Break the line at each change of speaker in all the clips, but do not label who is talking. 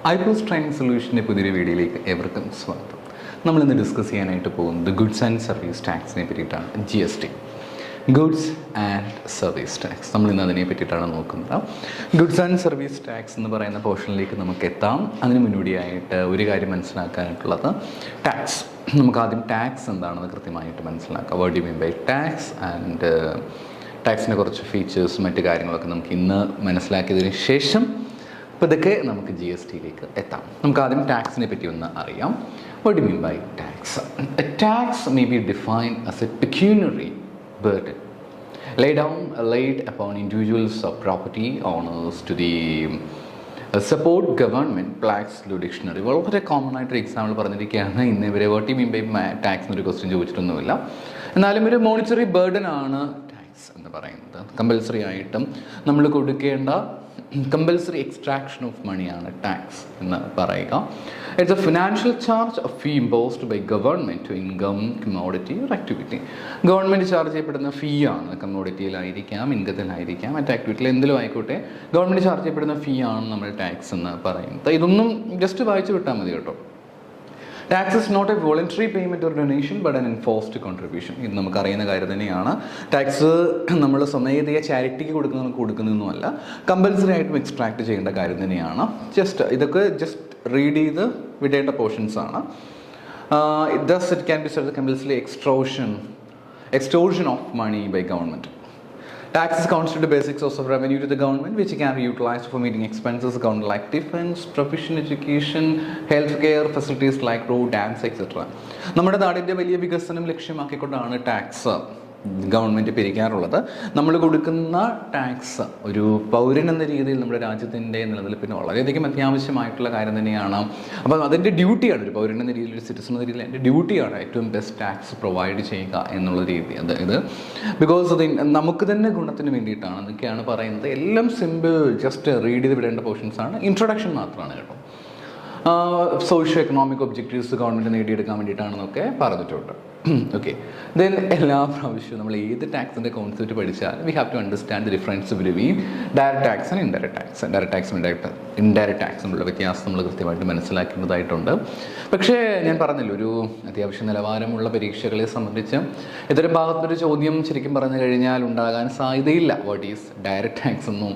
EyePlus training സൊല്യൂഷൻ്റെ പുതിയൊരു വീഡിയോയിലേക്ക് ഏവർക്കും സ്വാഗതം. നമ്മളിന്ന് ഡിസ്കസ് ചെയ്യാനായിട്ട് പോകുന്നത് ഗുഡ്സ് ആൻഡ് സർവീസ് ടാക്സിനെ പറ്റിയിട്ടാണ്. GST, goods and service tax. നമ്മളിന്ന് അതിനെ പറ്റിയിട്ടാണ് നോക്കുന്നത്. ഗുഡ്സ് ആൻഡ് സർവീസ് ടാക്സ് എന്ന് പറയുന്ന പോർഷനിലേക്ക് നമുക്ക് എത്താം. അതിന് മുന്നോടിയായിട്ട് ഒരു കാര്യം മനസ്സിലാക്കാനായിട്ടുള്ളത് ടാക്സ്. നമുക്ക് ആദ്യം ടാക്സ് എന്താണെന്ന് കൃത്യമായിട്ട് മനസ്സിലാക്കാം. What you mean by tax and ടാക്സിൻ്റെ കുറച്ച് ഫീച്ചേഴ്സും മറ്റു കാര്യങ്ങളൊക്കെ നമുക്ക് ഇന്ന് മനസ്സിലാക്കിയതിന് ശേഷം അപ്പോൾ ഇതൊക്കെ നമുക്ക് GSTയിലേക്ക് എത്താം. നമുക്ക് ആദ്യം ടാക്സിനെ പറ്റി ഒന്ന് അറിയാം. What do mean by tax? Tax may be defined as a pecuniary burden laid upon individuals or property owners to the support government. Black's Law Dictionary വളരെ കോമൺ ആയിട്ടൊരു എക്സാമ്പിൾ പറഞ്ഞിരിക്കുകയാണ്. ഇന്ന് ഇവരെ what you mean by tax എന്നൊരു question ചോദിച്ചിട്ടൊന്നുമില്ല. എന്നാലും ഒരു monetary burden ആണ് ടാക്സ് എന്ന് പറയുന്നത്. കമ്പൽസറി ആയിട്ടും നമ്മൾ കൊടുക്കേണ്ട കമ്പൽസറി എക്സ്ട്രാക്ഷൻ ഓഫ് മണിയാണ് ടാക്സ് എന്ന് പറയുക. It's a financial charge of fee imposed by government to income, commodity or activity. Government charge ചെയ്യപ്പെടുന്ന ഫീ ആണ്. കമ്മോഡിറ്റിയിലായിരിക്കാം, ഇൻകത്തിലായിരിക്കാം, മറ്റു ആക്ടിവിറ്റിയിൽ എന്തിലും ആയിക്കോട്ടെ ഗവൺമെൻറ് ചാർജ് ചെയ്യപ്പെടുന്ന ഫീ ആണ് നമ്മൾ ടാക്സ് എന്ന് പറയുന്നത്. ഇതൊന്നും ജസ്റ്റ് വായിച്ചു വിട്ടാൽ മതി കേട്ടോ. Tax is not a voluntary payment or donation but an enforced contribution. ഇത് നമുക്കറിയുന്ന കാര്യം തന്നെയാണ്. ടാക്സ് നമ്മൾ സ്വമേധയാ ചാരിറ്റിക്ക് കൊടുക്കുന്നതൊന്നുമല്ല, കമ്പൽസറി ആയിട്ടും എക്സ്ട്രാക്ട് ചെയ്യേണ്ട കാര്യം തന്നെയാണ്. ഇതൊക്കെ ജസ്റ്റ് റീഡ് ചെയ്ത് വിടേണ്ട പോർഷൻസ് ആണ്. Thus it can be said compulsory extortion of money by government. Taxes constitute a basic source of revenue to the government, which can be utilized for meeting expenses account like defense, professional education, healthcare facilities like road, dams, etc. നമ്മുടെ നാടിൻ്റെ വലിയ വികസനം ലക്ഷ്യമാക്കിക്കൊണ്ടാണ് tax government പിരിക്കാറുള്ളത്. നമ്മൾ കൊടുക്കുന്ന tax ഒരു പൗരൻ എന്ന രീതിയിൽ നമ്മുടെ രാജ്യത്തിൻ്റെ നിലനിൽപ്പിന് വളരെയധികം അത്യാവശ്യമായിട്ടുള്ള കാര്യം തന്നെയാണ്. അപ്പോൾ അതിൻ്റെ ഡ്യൂട്ടിയാണ്, ഒരു പൗരൻ എന്ന രീതിയിൽ, ഒരു സിറ്റിസൺ എന്ന രീതിയിൽ എൻ്റെ ഡ്യൂട്ടിയാണ് ഏറ്റവും ബെസ്റ്റ് ടാക്സ് പ്രൊവൈഡ് ചെയ്യുക എന്നുള്ള രീതി. അതായത് ബിക്കോസ് അത് നമുക്ക് തന്നെ ഗുണത്തിന് വേണ്ടിയിട്ടാണ് എന്നൊക്കെയാണ് പറയുന്നത്. എല്ലാം സിമ്പിൾ, ജസ്റ്റ് റീഡ് ചെയ്ത് വിടേണ്ട പോർഷൻസ് ആണ്. ഇൻട്രൊഡക്ഷൻ മാത്രമാണ് കേട്ടോ. സോഷ്യോ എക്കണോമിക് ഒബ്ജക്റ്റീവ്സ് ഗവൺമെൻറ് നേടിയെടുക്കാൻ വേണ്ടിയിട്ടാണെന്നൊക്കെ പറഞ്ഞിട്ടുണ്ട്. ഓക്കെ, ദെൻ എല്ലാ പ്രാവശ്യവും നമ്മൾ ഏത് ടാക്സിൻ്റെ കോൺസെപ്റ്റ് പഠിച്ചാൽ we have to understand the difference between direct tax and indirect tax. Direct ടാക്സും ഇൻഡയറക്റ്റ് ടാക്സുമുള്ള വ്യത്യാസം നമ്മൾ കൃത്യമായിട്ട് മനസ്സിലാക്കേണ്ടതായിട്ടുണ്ട്. പക്ഷേ ഞാൻ പറഞ്ഞല്ലോ, ഒരു അത്യാവശ്യം നിലവാരമുള്ള പരീക്ഷകളെ സംബന്ധിച്ച് ഇത്തരം ഭാഗത്തൊരു ചോദ്യം ശരിക്കും പറഞ്ഞു കഴിഞ്ഞാൽ ഉണ്ടാകാൻ സാധ്യതയില്ല. വാട്ട് ഈസ് ഡയറക്റ്റ് ടാക്സ് എന്നും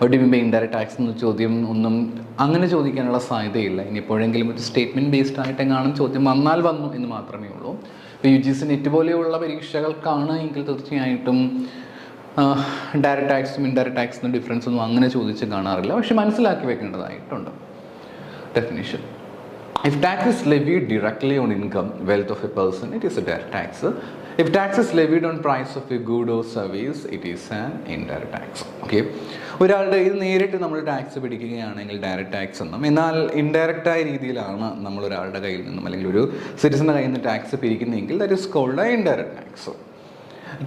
what you mean by indirect tax എന്ന ചോദ്യം ഒന്നും അങ്ങനെ ചോദിക്കാനുള്ള സാധ്യതയില്ല. ഇനി എപ്പോഴെങ്കിലും ഒരു സ്റ്റേറ്റ്മെൻറ്റ് ബേസ്ഡ് ആയിട്ടെങ്ങാനും ചോദ്യം വന്നാൽ വന്നു എന്ന് മാത്രമേ ഉള്ളൂ. ഇപ്പോൾ UGC നെറ്റ് പോലെയുള്ള പരീക്ഷകൾക്കാണ് എങ്കിൽ തീർച്ചയായിട്ടും ഡയറക്റ്റ് ടാക്സും ഇൻഡയറക്റ്റ് ടാക്സിനും ഡിഫറൻസ് ഒന്നും അങ്ങനെ ചോദിച്ച് കാണാറില്ല. പക്ഷെ മനസ്സിലാക്കി വെക്കേണ്ടതായിട്ടുണ്ട്. Definition: if tax is levied directly on income, wealth of a person, it is a direct tax. If tax is levied on price of a good or service, it is an indirect tax. Okay, ഒരാളുടെ ഇത് നേരിട്ട് നമ്മൾ tax പിടിക്കുകയാണെങ്കിൽ direct tax എന്നും, എന്നാൽ ഇൻഡയറക്റ്റായ രീതിയിലാണ് നമ്മൾ ഒരാളുടെ കയ്യിൽ നിന്നും അല്ലെങ്കിൽ ഒരു സിറ്റിസൻ്റെ കയ്യിൽ നിന്ന് ടാക്സ് പിരിക്കുന്നതെങ്കിൽ that is called indirect tax.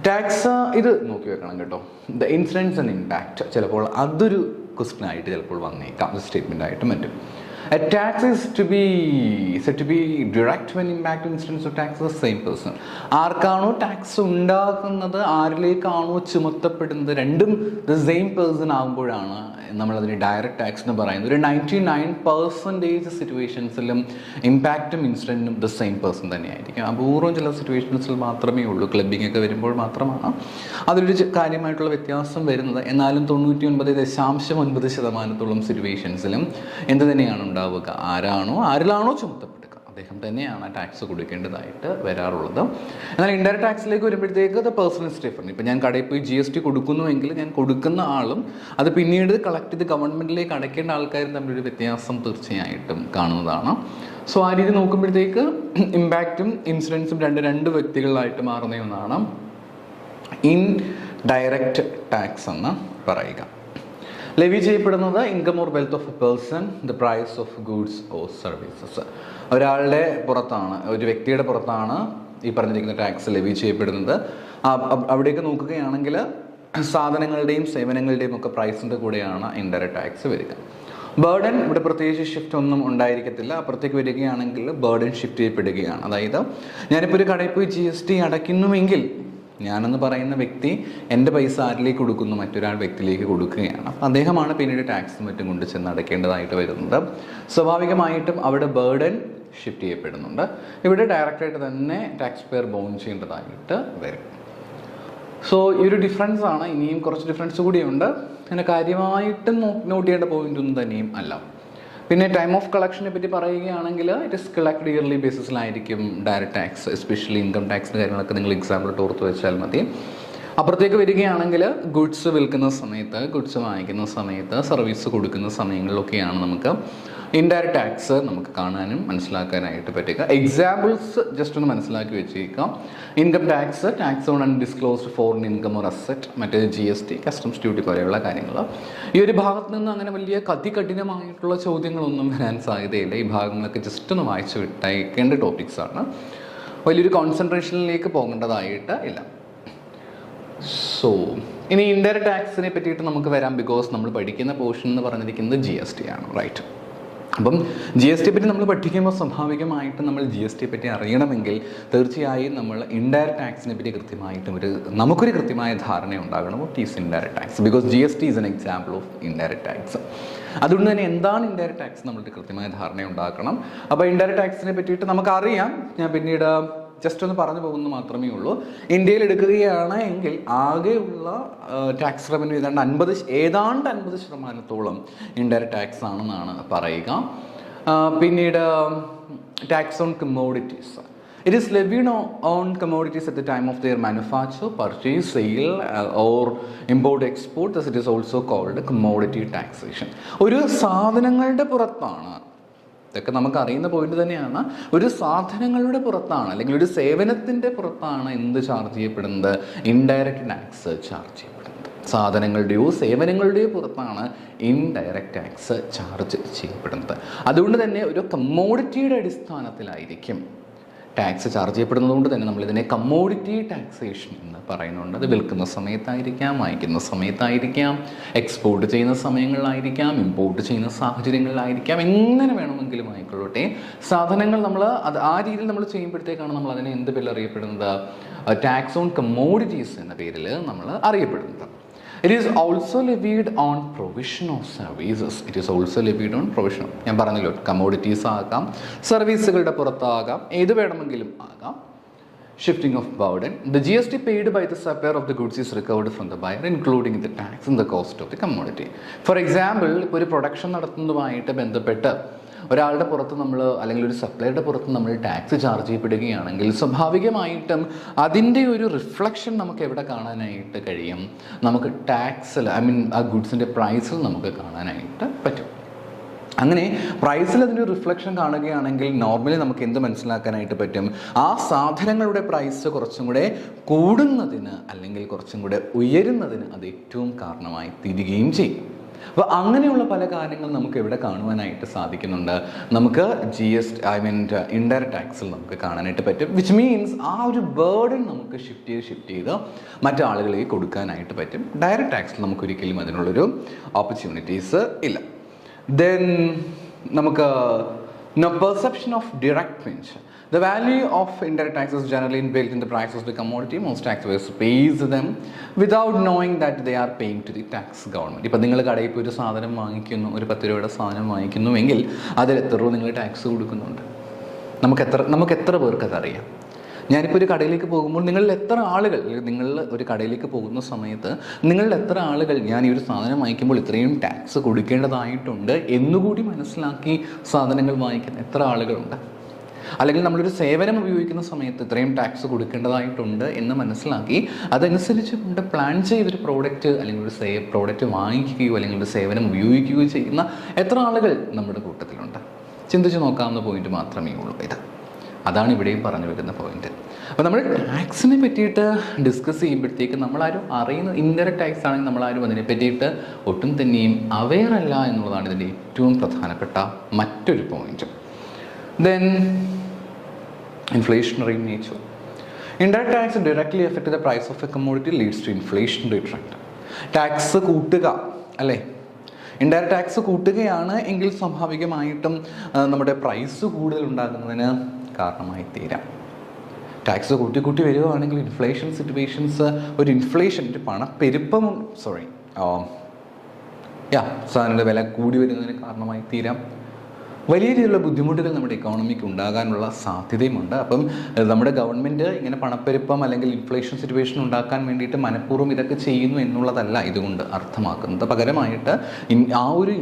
Tax ഇത് നോക്കി വെക്കണം കേട്ടോ. ദ ഇൻസിഡൻസ് ആൻഡ് ഇമ്പാക്റ്റ്, ചിലപ്പോൾ അതൊരു ക്വസ്റ്റ്യൻ ആയിട്ട് ചിലപ്പോൾ വന്നേക്കാം, സ്റ്റേറ്റ്മെൻ്റ് ആയിട്ട് മറ്റും. A tax is said to be direct when impact incidence of tax is the same person. ആർക്കാണോ ടാക്സ് ഉണ്ടാക്കുന്നത്, ആരിലേക്കാണോ ചുമത്തപ്പെടുന്നത്, രണ്ടും ദ സെയിം പേഴ്സൺ ആകുമ്പോഴാണ് നമ്മളതിന് ഡയറക്റ്റ് ടാക്സ് എന്ന് പറയുന്നത്. ഒരു 99% സിറ്റുവേഷൻസിലും ഇമ്പാക്റ്റും ഇൻസിഡൻറ്റും ദ സെയിം പേഴ്സൺ തന്നെയായിരിക്കും. അപൂർവം ചില സിറ്റുവേഷൻസിൽ മാത്രമേ ഉള്ളൂ, ക്ലബിംഗ് ഒക്കെ വരുമ്പോൾ മാത്രമാണ് അതിലൊരു കാര്യമായിട്ടുള്ള വ്യത്യാസം വരുന്നത്. എന്നാലും 99.9% സിറ്റുവേഷൻസിലും എന്ത് തന്നെയാണ് ഉണ്ടാവുക, ആരിലാണോ ചുമത്തപ്പെടുക അദ്ദേഹം തന്നെയാണ് ടാക്സ് കൊടുക്കേണ്ടതായിട്ട് വരാറുള്ളത്. എന്നാൽ ഇൻഡയറക്റ്റ് ടാക്സിലേക്ക് വരുമ്പോഴത്തേക്ക് അത് പേഴ്സണൽ ഡിഫറൻറ്റ്. ഇപ്പം ഞാൻ കടയിൽ പോയി GST കൊടുക്കുന്നുവെങ്കിൽ ഞാൻ കൊടുക്കുന്ന ആളും അത് പിന്നീട് കളക്ട് ചെയ്ത് ഗവൺമെൻറ്റിലേക്ക് അടയ്ക്കേണ്ട ആൾക്കാരും തമ്മിലൊരു വ്യത്യാസം തീർച്ചയായിട്ടും കാണുന്നതാണ്. സോ ആ രീതി നോക്കുമ്പോഴത്തേക്ക് ഇമ്പാക്റ്റും ഇൻസിഡൻസും രണ്ട് വ്യക്തികളായിട്ട് മാറുന്ന ഒന്നാണ് ഇൻഡയറക്റ്റ് ടാക്സ് എന്ന് പറയുക. ലെവി ചെയ്യപ്പെടുന്നത് income or wealth of a person, the price of goods or services. ഒരാളുടെ പുറത്താണ്, ഒരു വ്യക്തിയുടെ പുറത്താണ് ഈ പറഞ്ഞിരിക്കുന്ന ടാക്സ് ലെവി ചെയ്യപ്പെടുന്നത്. അവിടേക്ക് നോക്കുകയാണെങ്കിൽ സാധനങ്ങളുടെയും സേവനങ്ങളുടെയും ഒക്കെ പ്രൈസിൻ്റെ കൂടെയാണ് ഇൻഡയറക്റ്റ് ടാക്സ് വരിക. ബേർഡൻ ഇവിടെ പ്രത്യേകിച്ച് ഷിഫ്റ്റ് ഒന്നും ഉണ്ടായിരിക്കത്തില്ല. അപ്പുറത്തേക്ക് വരികയാണെങ്കിൽ ബേർഡൻ ഷിഫ്റ്റ് ചെയ്യപ്പെടുകയാണ്. അതായത് ഞാനിപ്പോൾ ഒരു കടയിൽ പോയി GST അടയ്ക്കുന്നുവെങ്കിൽ ഞാനെന്ന് പറയുന്ന വ്യക്തി എൻ്റെ പൈസ ആരിലേക്ക് കൊടുക്കുന്നു, മറ്റൊരാൾ വ്യക്തിയിലേക്ക് കൊടുക്കുകയാണ്. അപ്പം അദ്ദേഹമാണ് പിന്നീട് ടാക്സും മറ്റും കൊണ്ട് ചെന്ന് അടയ്ക്കേണ്ടതായിട്ട് വരുന്നത്. സ്വാഭാവികമായിട്ടും അവിടെ ബേർഡൻ ഷിഫ്റ്റ് ചെയ്യപ്പെടുന്നുണ്ട്. ഇവിടെ ഡയറക്റ്റായിട്ട് തന്നെ ടാക്സ് പെയർ ബോൺ ചെയ്യേണ്ടതായിട്ട് വരും. സോ ഈ ഒരു ഡിഫറൻസ് ആണ്. ഇനിയും കുറച്ച് ഡിഫറൻസ് കൂടിയുണ്ട്. അങ്ങനെ കാര്യമായിട്ടും നോട്ട് ചെയ്യേണ്ട പോയിന്റ് ഒന്നും തന്നെയും അല്ല. പിന്നെ ടൈം ഓഫ് കളക്ഷനെ പറ്റി പറയുകയാണെങ്കിൽ ഇറ്റ് ഇസ് കളക്ട് ഇയർലി ബേസിസിലായിരിക്കും ഡയറക്റ്റ് ടാക്സ്, എസ്പെഷ്യലി ഇൻകം ടാക്സിൻ്റെ കാര്യങ്ങളൊക്കെ നിങ്ങൾ എക്സാമ്പിൾ ഓർത്ത് വെച്ചാൽ മതി. അപ്പുറത്തേക്ക് വരികയാണെങ്കിൽ ഗുഡ്സ് വിൽക്കുന്ന സമയത്ത്, ഗുഡ്സ് വാങ്ങിക്കുന്ന സമയത്ത്, സർവീസ് കൊടുക്കുന്ന സമയങ്ങളിലൊക്കെയാണ് നമുക്ക് ഇൻഡയറക്റ്റ് ടാക്സ് നമുക്ക് കാണാനും മനസ്സിലാക്കാനായിട്ട് പറ്റുക. എക്സാമ്പിൾസ് ജസ്റ്റ് ഒന്ന് മനസ്സിലാക്കി വെച്ചേക്കാം. Income tax, tax on undisclosed foreign income or asset, മറ്റേ GST, കസ്റ്റംസ് ഡ്യൂട്ടി പോലെയുള്ള കാര്യങ്ങൾ. ഈ ഒരു ഭാഗത്ത് നിന്ന് അങ്ങനെ വലിയ കഠിനമായിട്ടുള്ള ചോദ്യങ്ങളൊന്നും വരാൻ സാധ്യതയില്ല. ഈ ഭാഗങ്ങളൊക്കെ ജസ്റ്റ് ഒന്ന് വായിച്ച് വിട്ടയക്കേണ്ട ടോപ്പിക്സാണ്. വലിയൊരു കോൺസെൻട്രേഷനിലേക്ക് പോകേണ്ടതായിട്ട് ഇല്ല. സോ ഇനി ഇൻഡയറക്റ്റ് ടാക്സിനെ പറ്റിയിട്ട് നമുക്ക് വരാം. ബിക്കോസ് നമ്മൾ പഠിക്കുന്ന പോർഷൻ എന്ന് പറഞ്ഞിരിക്കുന്നത് GST ആണ്, റൈറ്റ്? അപ്പം GST പറ്റി നമ്മൾ പഠിക്കുമ്പോൾ സ്വാഭാവികമായിട്ടും നമ്മൾ GST പറ്റി അറിയണമെങ്കിൽ തീർച്ചയായും നമ്മൾ ഇൻഡയറക്റ്റ് ടാക്സിനെ പറ്റി കൃത്യമായിട്ടും നമുക്കൊരു കൃത്യമായ ധാരണ ഉണ്ടാകണം. What is indirect tax? Because GST is an example of indirect tax. അതുകൊണ്ട് തന്നെ എന്താണ് ഇൻഡയറക്റ്റ് ടാക്സ് നമ്മളുടെ കൃത്യമായ ധാരണ ഉണ്ടാക്കണം. അപ്പോൾ ഇൻഡയറക്റ്റ് ടാക്സിനെ പറ്റിയിട്ട് നമുക്കറിയാം. ഞാൻ പിന്നീട് ജസ്റ്റ് ഒന്ന് പറഞ്ഞു പോകുന്നത് മാത്രമേ ഉള്ളൂ. ഇന്ത്യയിൽ എടുക്കുകയാണ് എങ്കിൽ ആകെയുള്ള ടാക്സ് റവന്യൂ ഏതാണ്ട് 50% ഇൻഡയറക്റ്റ് ടാക്സ് ആണെന്നാണ് പറയുക. പിന്നീട് tax on commodities. It is levied on commodities at the time of their manufacture, purchase, sale or import, export. It is also called commodity taxation. ഒരു സാധനങ്ങളുടെ പുറത്താണ്, ഇതൊക്കെ നമുക്ക് അറിയുന്ന പോയിന്റ് തന്നെയാണ്, ഒരു സാധനങ്ങളുടെ പുറത്താണ് അല്ലെങ്കിൽ ഒരു സേവനത്തിൻ്റെ പുറത്താണ് എന്ത് ചാർജ് ചെയ്യപ്പെടുന്നത്? ഇൻഡയറക്റ്റ് ടാക്സ് ചാർജ് ചെയ്യപ്പെടുന്നത്. സാധനങ്ങളുടെയോ സേവനങ്ങളുടെയോ പുറത്താണ് ഇൻഡയറക്റ്റ് ടാക്സ് ചാർജ് ചെയ്യപ്പെടുന്നത്. അതുകൊണ്ട് തന്നെ ഒരു കമ്മോഡിറ്റിയുടെ അടിസ്ഥാനത്തിലായിരിക്കും ടാക്സ് ചാർജ് ചെയ്യപ്പെടുന്നത്. കൊണ്ട് തന്നെ നമ്മളിതിനെ കമ്മോഡിറ്റി ടാക്സേഷൻ എന്ന് പറയുന്നുണ്ട്. അത് വിൽക്കുന്ന സമയത്തായിരിക്കാം, വാങ്ങിക്കുന്ന സമയത്തായിരിക്കാം, എക്സ്പോർട്ട് ചെയ്യുന്ന സമയങ്ങളിലായിരിക്കാം, ഇമ്പോർട്ട് ചെയ്യുന്ന സാഹചര്യങ്ങളിലായിരിക്കാം, എങ്ങനെ വേണമെങ്കിലും ആയിക്കൊള്ളട്ടെ. സാധനങ്ങൾ നമ്മൾ ആ രീതിയിൽ നമ്മൾ ചെയ്യുമ്പോഴത്തേക്കാണ് നമ്മൾ അതിനെ എന്ത് പേരിൽ അറിയപ്പെടുന്നത്? ടാക്സ് ഓൺ കമ്മോഡിറ്റീസ് എന്ന പേരിൽ നമ്മൾ അറിയപ്പെടുന്നത്. It is also levied on provision of services. It is also levied on provision. ഞാൻ പറഞ്ഞല്ലോ, കമ്മോഡിറ്റീസ് ആകാം, സർവീസുകളുടെ പുറത്താകാം, ഏത് വേണമെങ്കിലും ആകാം. Shifting of burden. The GST paid by the supplier of the goods is recovered from the buyer, including the tax and the cost of the commodity. For example, ഇപ്പോൾ ഒരു production നടത്തുന്നതുമായിട്ട് ബന്ധപ്പെട്ട് ഒരാളുടെ പുറത്ത് നമ്മൾ അല്ലെങ്കിൽ ഒരു സപ്ലൈയുടെ പുറത്ത് നമ്മൾ ടാക്സ് ചാർജ് ചെയ്യപ്പെടുകയാണെങ്കിൽ സ്വാഭാവികമായിട്ടും അതിൻ്റെ ഒരു റിഫ്ലക്ഷൻ നമുക്ക് എവിടെ കാണാനായിട്ട് കഴിയും? നമുക്ക് ടാക്സിൽ, ആ ഗുഡ്സിൻ്റെ പ്രൈസിൽ നമുക്ക് കാണാനായിട്ട് പറ്റും. അങ്ങനെ പ്രൈസിൽ അതിൻ്റെ റിഫ്ലക്ഷൻ കാണുകയാണെങ്കിൽ നോർമലി നമുക്ക് എന്ത് മനസ്സിലാക്കാനായിട്ട് പറ്റും? ആ സാധനങ്ങളുടെ പ്രൈസ് കുറച്ചും കൂടെ കൂടുന്നതിന് അല്ലെങ്കിൽ കുറച്ചും കൂടെ ഉയരുന്നതിന് അത് ഏറ്റവും കാരണമായി തീരുകയും ചെയ്യും. അപ്പോൾ അങ്ങനെയുള്ള പല കാര്യങ്ങൾ നമുക്ക് എവിടെ കാണുവാനായിട്ട് സാധിക്കുന്നുണ്ട്? നമുക്ക് ഇൻഡയറക്റ്റ് ടാക്സിൽ നമുക്ക് കാണാനായിട്ട് പറ്റും. വിച്ച് മീൻസ് ആ ഒരു ബേർഡൻ നമുക്ക് ഷിഫ്റ്റ് ചെയ്ത് മറ്റാളുകളിലേക്ക് കൊടുക്കാനായിട്ട് പറ്റും. ഡയറക്റ്റ് ടാക്സിൽ നമുക്കൊരിക്കലും അതിനുള്ളൊരു ഓപ്പർച്യൂണിറ്റീസ് ഇല്ല. ദെൻ നമുക്ക് perception of direct pension. The value of indirect tax is generally inbuilt in the price of the commodity. Most taxpayers pays them without knowing that they are paying to the tax government. ഇപ്പോൾ നിങ്ങൾ കടയിൽ പോയി ഒരു സാധനം വാങ്ങിക്കുന്നു, ഒരു 10 രൂപയുടെ സാധനം വാങ്ങിക്കുന്നുവെങ്കിൽ അതിൽ എത്ര രൂപ നിങ്ങൾ ടാക്സ് കൊടുക്കുന്നുണ്ട്? നമുക്ക് എത്ര പേർക്ക് അതറിയാം? ഞാനിപ്പോൾ ഒരു കടയിലേക്ക് പോകുമ്പോൾ നിങ്ങൾ ഒരു കടയിലേക്ക് പോകുന്ന സമയത്ത് നിങ്ങളിൽ എത്ര ആളുകൾ ഞാൻ ഈ ഒരു സാധനം വാങ്ങിക്കുമ്പോൾ ഇത്രയും ടാക്സ് കൊടുക്കേണ്ടതായിട്ടുണ്ട് എന്നുകൂടി മനസ്സിലാക്കി സാധനങ്ങൾ വാങ്ങിക്കുന്ന എത്ര ആളുകളുണ്ട്? അല്ലെങ്കിൽ നമ്മളൊരു സേവനം ഉപയോഗിക്കുന്ന സമയത്ത് ഇത്രയും ടാക്സ് കൊടുക്കേണ്ടതായിട്ടുണ്ട് എന്ന് മനസ്സിലാക്കി അതനുസരിച്ച് കൊണ്ട് പ്ലാൻ ചെയ്തൊരു പ്രോഡക്റ്റ് അല്ലെങ്കിൽ ഒരു പ്രോഡക്റ്റ് വാങ്ങിക്കുകയോ അല്ലെങ്കിൽ ഒരു സേവനം ഉപയോഗിക്കുകയോ ചെയ്യുന്ന എത്ര ആളുകൾ നമ്മുടെ കൂട്ടത്തിലുണ്ട്? ചിന്തിച്ച് നോക്കാവുന്ന പോയിന്റ് മാത്രമേ ഉള്ളൂ. അതാണ് ഇവിടെയും പറഞ്ഞു വരുന്ന പോയിന്റ്. അപ്പോൾ നമ്മൾ ടാക്സിനെ പറ്റിയിട്ട് ഡിസ്കസ് ചെയ്യുമ്പോഴത്തേക്ക് നമ്മളാരും ഇൻഡയറക്റ്റ് ടാക്സ് ആണെങ്കിൽ നമ്മളാരും അതിനെ പറ്റിയിട്ട് ഒട്ടും തന്നെയും അവെയർ അല്ല എന്നുള്ളതാണ് ഇതിൻ്റെ ഏറ്റവും പ്രധാനപ്പെട്ട മറ്റൊരു point. Then inflationary nature. Indirect tax directly affect the price of a commodity, leads to inflationary trend. Tax കൂട്ടുക അല്ലേ? ഇൻഡയറക്റ്റ് ടാക്സ് കൂട്ടുകയാണ് എങ്കിൽ സ്വാഭാവികമായിട്ടും നമ്മുടെ പ്രൈസ് കൂടുതൽ ഉണ്ടാകുന്നതിന് കാരണമായി തീരാം. ടാക്സ് കൂട്ടി വരികയാണെങ്കിൽ ഇൻഫ്ലേഷൻ സിറ്റുവേഷൻസ്, ഒരു പണപ്പെരുപ്പം സാധനങ്ങളുടെ വില കൂടി വരുന്നതിന് കാരണമായി തീരാം. വലിയ രീതിയിലുള്ള ബുദ്ധിമുട്ടുകൾ നമ്മുടെ ഇക്കോണമിക്ക് ഉണ്ടാകാനുള്ള സാധ്യതയുമുണ്ട്. അപ്പം നമ്മുടെ ഗവൺമെൻറ് ഇങ്ങനെ പണപ്പെരുപ്പം അല്ലെങ്കിൽ ഇൻഫ്ലേഷൻ സിറ്റുവേഷൻ ഉണ്ടാക്കാൻ വേണ്ടിയിട്ട് മനഃപൂർവ്വം ഇതൊക്കെ ചെയ്യുന്നു എന്നുള്ളതല്ല ഇതുകൊണ്ട് അർത്ഥമാക്കുന്നത്. പകരമായിട്ട് ആ ഒരു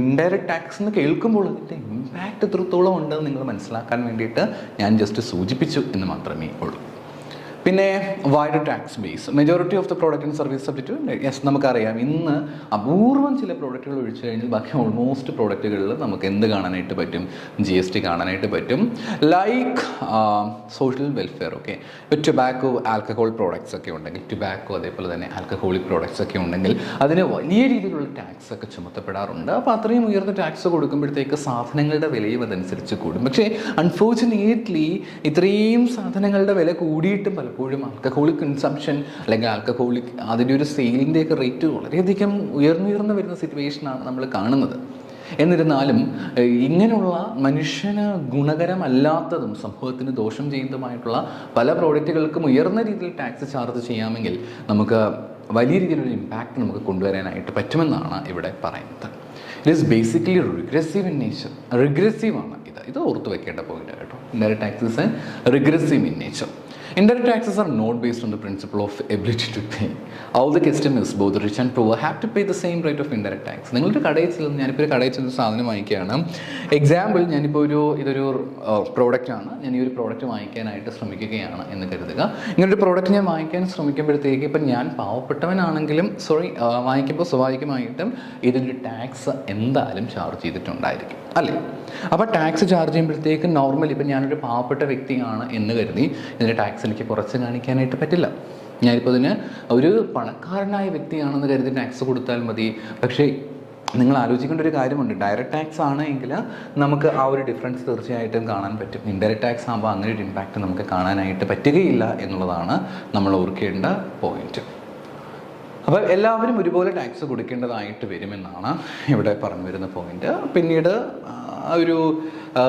ഇൻഡയറക്റ്റ് ടാക്സ് എന്ന് കേൾക്കുമ്പോൾ അതിൻ്റെ ഇമ്പാക്റ്റ് എത്രത്തോളം ഉണ്ടെന്ന് നിങ്ങൾ മനസ്സിലാക്കാൻ വേണ്ടിയിട്ട് ഞാൻ ജസ്റ്റ് സൂചിപ്പിച്ചു എന്ന് മാത്രമേ ഉള്ളൂ. പിന്നെ wide tax base, majority of the product and service subject to yes. നമുക്കറിയാം ഇന്ന് അപൂർവം ചില പ്രോഡക്റ്റുകൾ ഒഴിച്ചു കഴിഞ്ഞാൽ ബാക്കി ഓൾമോസ്റ്റ് പ്രോഡക്റ്റുകളിൽ നമുക്ക് എന്ത് കാണാനായിട്ട് പറ്റും? GST കാണാനായിട്ട് പറ്റും. Like social welfare, okay. ഇപ്പോൾ ടൊബാക്കോ, ആൽക്കഹോൾ പ്രോഡക്ട്സ് ഒക്കെ ഉണ്ടെങ്കിൽ, ടൊബാക്കോ അതേപോലെ തന്നെ ആൽക്കഹോളിക് പ്രോഡക്ട്സ് ഒക്കെ ഉണ്ടെങ്കിൽ അതിന് വലിയ രീതിയിലുള്ള ടാക്സ് ഒക്കെ ചുമത്തപ്പെടാറുണ്ട്. അപ്പോൾ അത്രയും ഉയർന്ന ടാക്സ് കൊടുക്കുമ്പോഴത്തേക്ക് സാധനങ്ങളുടെ വിലയും അതനുസരിച്ച് കൂടും. പക്ഷേ അൺഫോർച്ചുനേറ്റ്ലി ഇത്രയും സാധനങ്ങളുടെ വില കൂടിയിട്ടും പലപ്പോഴും ആൽക്കഹോളിക് കൺസംഷൻ അല്ലെങ്കിൽ ആൽക്കഹോളിക് അതിൻ്റെ ഒരു സെയിലിൻ്റെയൊക്കെ റേറ്റ് വളരെയധികം ഉയർന്നു വരുന്ന സിറ്റുവേഷനാണ് നമ്മൾ കാണുന്നത്. എന്നിരുന്നാലും ഇങ്ങനെയുള്ള മനുഷ്യന് ഗുണകരമല്ലാത്തതും സമൂഹത്തിന് ദോഷം ചെയ്യുന്നതുമായിട്ടുള്ള പല പ്രോഡക്റ്റുകൾക്കും ഉയർന്ന രീതിയിൽ ടാക്സ് ചാർജ് ചെയ്യാമെങ്കിൽ നമുക്ക് വലിയ രീതിയിലൊരു ഇമ്പാക്റ്റ് നമുക്ക് കൊണ്ടുവരാനായിട്ട് പറ്റുമെന്നാണ് ഇവിടെ പറയുന്നത്. It is basically regressive in nature. റിഗ്രസീവാണ് ഇത് ഓർത്ത് വെക്കേണ്ട പോയിന്റ് കേട്ടോ. Indirect taxes regressive in nature. Indirect taxes are not based on the principle of ability to pay. All the customers, both rich and poor, have to pay the same rate of indirect tax. നിങ്ങളൊരു കടയിൽ ചെല്ലുന്ന, ഞാനിപ്പോൾ ഒരു കടയിൽ ചെന്ന് സാധനം വാങ്ങിക്കുകയാണ്. Example, ഞാനിപ്പോൾ ഇതൊരു പ്രോഡക്റ്റാണ്, ഞാൻ ഈ ഒരു പ്രോഡക്റ്റ് വാങ്ങിക്കാനായിട്ട് ശ്രമിക്കുകയാണ് എന്ന് കരുതുക. ഇങ്ങനൊരു പ്രോഡക്റ്റ് ഞാൻ വാങ്ങിക്കാൻ ശ്രമിക്കുമ്പോഴത്തേക്ക് ഇപ്പം ഞാൻ പാവപ്പെട്ടവനാണെങ്കിലും വാങ്ങിക്കുമ്പോൾ സ്വാഭാവികമായിട്ടും ഇതിൻ്റെ ടാക്സ് എന്തായാലും ചാർജ് ചെയ്തിട്ടുണ്ടായിരിക്കും, അല്ലേ? അപ്പോൾ ടാക്സ് ചാർജ് ചെയ്യുമ്പോഴത്തേക്ക് നോർമലി ഇപ്പം ഞാനൊരു പാവപ്പെട്ട വ്യക്തിയാണ് എന്ന് കരുതി ഇതിൻ്റെ ടാക്സ് എനിക്ക് കുറച്ച് കാണിക്കാനായിട്ട് പറ്റില്ല. ഞാനിപ്പോൾ ഇതിന് ഒരു പണക്കാരനായ വ്യക്തിയാണെന്ന് കരുതി ടാക്സ് കൊടുത്താൽ മതി. പക്ഷേ നിങ്ങൾ ആലോചിക്കേണ്ട ഒരു കാര്യമുണ്ട്. ഡയറക്റ്റ് ടാക്സ് ആണെങ്കിൽ നമുക്ക് ആ ഒരു ഡിഫറൻസ് തീർച്ചയായിട്ടും കാണാൻ പറ്റും. ഇൻഡയറക്റ്റ് ടാക്സ് ആകുമ്പോൾ അങ്ങനെ ഒരു ഇമ്പാക്റ്റ് നമുക്ക് കാണാനായിട്ട് പറ്റുകയില്ല എന്നുള്ളതാണ് നമ്മൾ ഓർക്കേണ്ട പോയിന്റ്. അപ്പോൾ എല്ലാവരും ഒരുപോലെ ടാക്സ് കൊടുക്കേണ്ടതായിട്ട് വരുമെന്നാണ് ഇവിടെ പറഞ്ഞു വരുന്ന പോയിന്റ്. പിന്നീട് ഒരു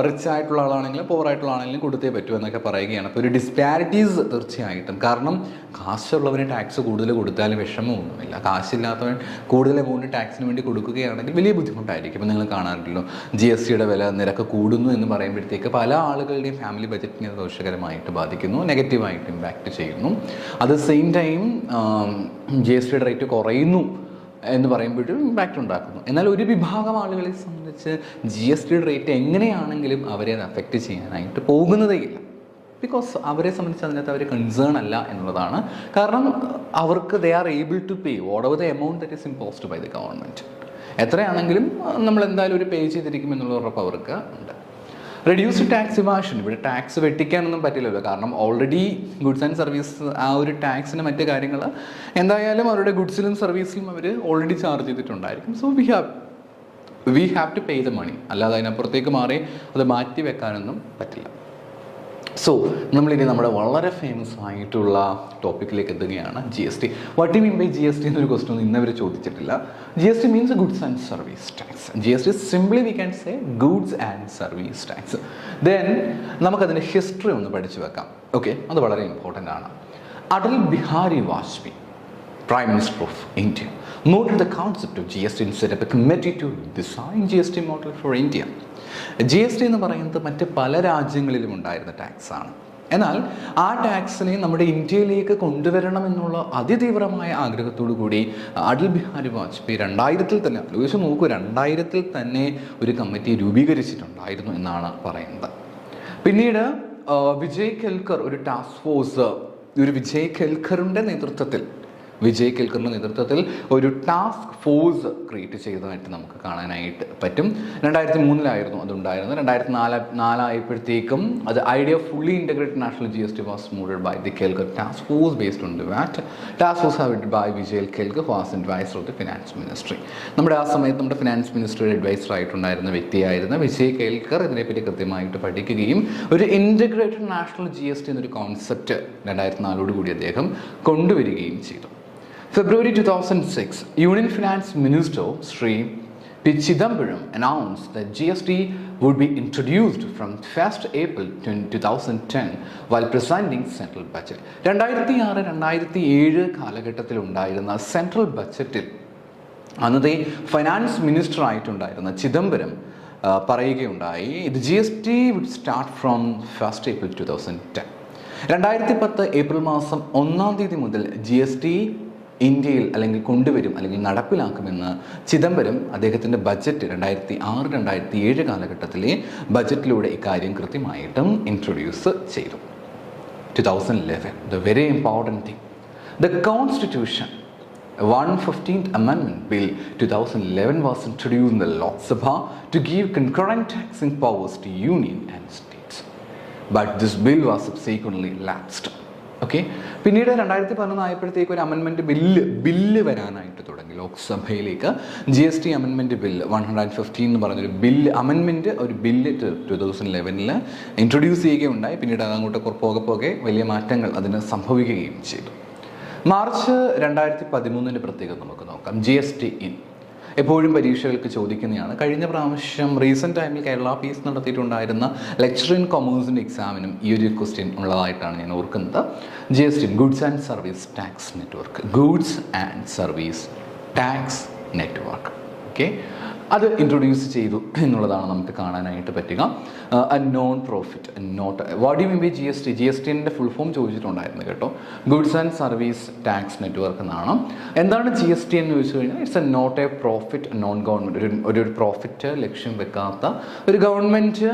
റിച്ച് ആയിട്ടുള്ള ആളാണെങ്കിലും പോറായിട്ടുള്ള ആണെങ്കിലും കൊടുത്തേ പറ്റൂ എന്നൊക്കെ പറയുകയാണ്. അപ്പോൾ ഒരു ഡിസ്പാരിറ്റീസ് തീർച്ചയായിട്ടും, കാരണം കാശുള്ളവന് ടാക്സ് കൂടുതൽ കൊടുത്താലും വിഷമമൊന്നുമില്ല. കാശില്ലാത്തവൻ കൂടുതൽ എമൗണ്ട് ടാക്സിന് വേണ്ടി കൊടുക്കുകയാണെങ്കിൽ വലിയ ബുദ്ധിമുട്ടായിരിക്കും. ഇപ്പോൾ നിങ്ങൾ കാണാറുണ്ടല്ലോ GSTയുടെ വില നിരക്ക് കൂടുന്നു എന്ന് പറയുമ്പോഴത്തേക്ക് പല ആളുകളുടെയും ഫാമിലി ബജറ്റിനെ ദോഷകരമായിട്ട് ബാധിക്കുന്നു, നെഗറ്റീവായിട്ട് ഇമ്പാക്റ്റ് ചെയ്യുന്നു. അറ്റ് ദ സെയിം ടൈം GSTയുടെ റേറ്റ് കുറയുന്നു എന്ന് പറയുമ്പോഴും ഇമ്പാക്റ്റ് ഉണ്ടാക്കുന്നു. എന്നാൽ ഒരു വിഭാഗം ആളുകളെ സംബന്ധിച്ച് GSTയുടെ റേറ്റ് എങ്ങനെയാണെങ്കിലും അവരെ അത് അഫക്റ്റ് ചെയ്യാനായിട്ട് പോകുന്നതേയില്ല. ബിക്കോസ് അവരെ സംബന്ധിച്ച് അതിനകത്ത് അവർ കൺസേൺ അല്ല എന്നുള്ളതാണ്. കാരണം അവർക്ക് they are able to pay whatever the amount that is imposed by the government. എത്രയാണെങ്കിലും നമ്മൾ എന്തായാലും ഒരു പേ ചെയ്തിരിക്കും എന്നുള്ള ഉറപ്പ് അവർക്ക് ഉണ്ട്. റെഡ്യൂസ്ഡ് ടാക്സ് ഇവാഷൻ, ഇവിടെ ടാക്സ് വെട്ടിക്കാനൊന്നും പറ്റില്ലല്ലോ. കാരണം ഓൾറെഡി ഗുഡ്സ് ആൻഡ് സർവീസ് ആ ഒരു ടാക്സിന് മറ്റ് കാര്യങ്ങൾ എന്തായാലും അവരുടെ ഗുഡ്സിലും സർവീസിലും അവർ ഓൾറെഡി ചാർജ് ചെയ്തിട്ടുണ്ടായിരിക്കും. So we have to pay the money. അല്ലാതെ അതിനപ്പുറത്തേക്ക് മാറി അത് മാറ്റി വെക്കാനൊന്നും പറ്റില്ല. സോ നമ്മളിനി നമ്മുടെ വളരെ ഫേമസ് ആയിട്ടുള്ള ടോപ്പിക്കിലേക്ക് എത്തുകയാണ്, GST. What you mean by GST എന്നൊരു ക്വസ്റ്റ്യൻ ഒന്നും ഇന്നവർ ചോദിച്ചിട്ടില്ല. GST means goods and service tax. GST simply we can say goods and service tax. Then നമുക്കതിൻ്റെ ഹിസ്റ്ററി ഒന്ന് പഠിച്ചു വെക്കാം. ഓക്കെ, അത് വളരെ ഇമ്പോർട്ടൻ്റ് ആണ്. Atal Bihari Vajpayee, Prime Minister of India, noted the concept of GST and set up a committee to design GST model for India. GST എന്ന് പറയുന്നത് മറ്റ് പല രാജ്യങ്ങളിലും ഉണ്ടായിരുന്ന ടാക്സാണ്. എന്നാൽ ആ ടാക്സിനെ നമ്മുടെ ഇന്ത്യയിലേക്ക് കൊണ്ടുവരണം എന്നുള്ള അതിതീവ്രമായ ആഗ്രഹത്തോടു കൂടി അടൽ ബിഹാരി വാജ്പേയി 2000 തന്നെ, ആലോചിച്ച് നോക്കൂ, 2000 തന്നെ ഒരു കമ്മിറ്റി രൂപീകരിച്ചിട്ടുണ്ടായിരുന്നു എന്നാണ് പറയുന്നത്. പിന്നീട് വിജയ് കെൽക്കർ ഒരു ടാസ്ക് ഫോഴ്സ്, വിജയ് കെൽക്കറിൻ്റെ നേതൃത്വത്തിൽ ഒരു ടാസ്ക് ഫോഴ്സ് ക്രിയേറ്റ് ചെയ്തതായിട്ട് നമുക്ക് കാണാനായിട്ട് പറ്റും. 2003 അതുണ്ടായിരുന്നത്. 2004 ആയപ്പോഴത്തേക്കും അത് idea fully integrated national GST was moved by the Kelkar task force based on the VAT. Task force headed by Vijay Kelkar was adviser of the finance ministry. ആ സമയത്ത് നമ്മുടെ ഫിനാൻസ് മിനിസ്ട്രിയുടെ അഡ്വൈസർ ആയിട്ടുണ്ടായിരുന്ന വ്യക്തിയായിരുന്ന വിജയ് കെൽക്കർ ഇതിനെപ്പറ്റി കൃത്യമായിട്ട് പഠിക്കുകയും ഒരു ഇൻറ്റഗ്രേറ്റഡ് നാഷണൽ GST എന്നൊരു കോൺസെപ്റ്റ് 2004 കൂടി അദ്ദേഹം കൊണ്ടുവരികയും ചെയ്തു. February 2006, Union Finance Minister Sri P. Chidambaram announced that GST would be introduced from 1st April 2010 while presenting central budget. 2006-2007 കാലഘട്ടത്തിൽ ഉണ്ടായിരുന്ന സെൻട്രൽ ബഡ്ജറ്റിൽ അന്നത്തെ ഫൈനാൻസ് മിനിസ്റ്റർ ആയിട്ടുണ്ടായിരുന്ന ചിദംബരം പറയുകയുണ്ടായി ഇത് GST would start from 1st April 2010. 2010 April മാസം 1-ാം തീയതി മുതൽ GST ഇന്ത്യയിൽ അല്ലെങ്കിൽ കൊണ്ടുവരും അല്ലെങ്കിൽ നടപ്പിലാക്കുമെന്ന് ചിദംബരം അദ്ദേഹത്തിൻ്റെ ബഡ്ജറ്റ് 2006-2007 കാലഘട്ടത്തിലെ ബഡ്ജറ്റിലൂടെ ഇക്കാര്യം കൃത്യമായിട്ടും ഇൻട്രൊഡ്യൂസ് ചെയ്തു. 2011, the very important thing, the Constitution 115th Amendment Bill 2011 was introduced in the Lok Sabha to give concurrent taxing powers to Union and states. But this bill was subsequently lapsed. Okay, പിന്നീട് 2011 ആയപ്പോഴത്തേക്ക് ഒരു amendment bill വരാനായിട്ട് തുടങ്ങി ലോക്സഭയിലേക്ക്. GST amendment bill 115 എന്ന് പറഞ്ഞൊരു ഒരു bill 2011 introduce ചെയ്യുകയുണ്ടായി. പിന്നീട് അതങ്ങോട്ട് പോകെ വലിയ മാറ്റങ്ങൾ അതിന് സംഭവിക്കുകയും ചെയ്തു. മാർച്ച് 2013 പ്രത്യേകത നമുക്ക് നോക്കാം. GST ഇൻ എപ്പോഴും പരീക്ഷകൾക്ക് ചോദിക്കുന്നതാണ്. കഴിഞ്ഞ പ്രാവശ്യം റീസെൻറ്റ് ടൈമിൽ കേരള PS നടത്തിയിട്ടുണ്ടായിരുന്ന ലെക്ചർ ഇൻ കൊമേഴ്സിൻ്റെ എക്സാമിനും ഈ ഒരു ക്വസ്റ്റ്യൻ ഉള്ളതായിട്ടാണ് ഞാൻ ഓർക്കുന്നത്. GST goods and service tax network, goods and service tax network. Okay, അത് ഇൻട്രൊഡ്യൂസ് ചെയ്തു എന്നുള്ളതാണ് നമുക്ക് കാണാനായിട്ട് പറ്റുക. Non profit what do you mean by GSTൻ്റെ ഫുൾ ഫോം ചോദിച്ചിട്ടുണ്ടായിരുന്നു കേട്ടോ. Goods and service tax network എന്നാണ്. എന്താണ് GST എന്ന് ചോദിച്ചു കഴിഞ്ഞാൽ it's not a profit non government, ഒരു പ്രോഫിറ്റ് ലക്ഷ്യം വെക്കാത്ത ഒരു ഗവൺമെൻറ്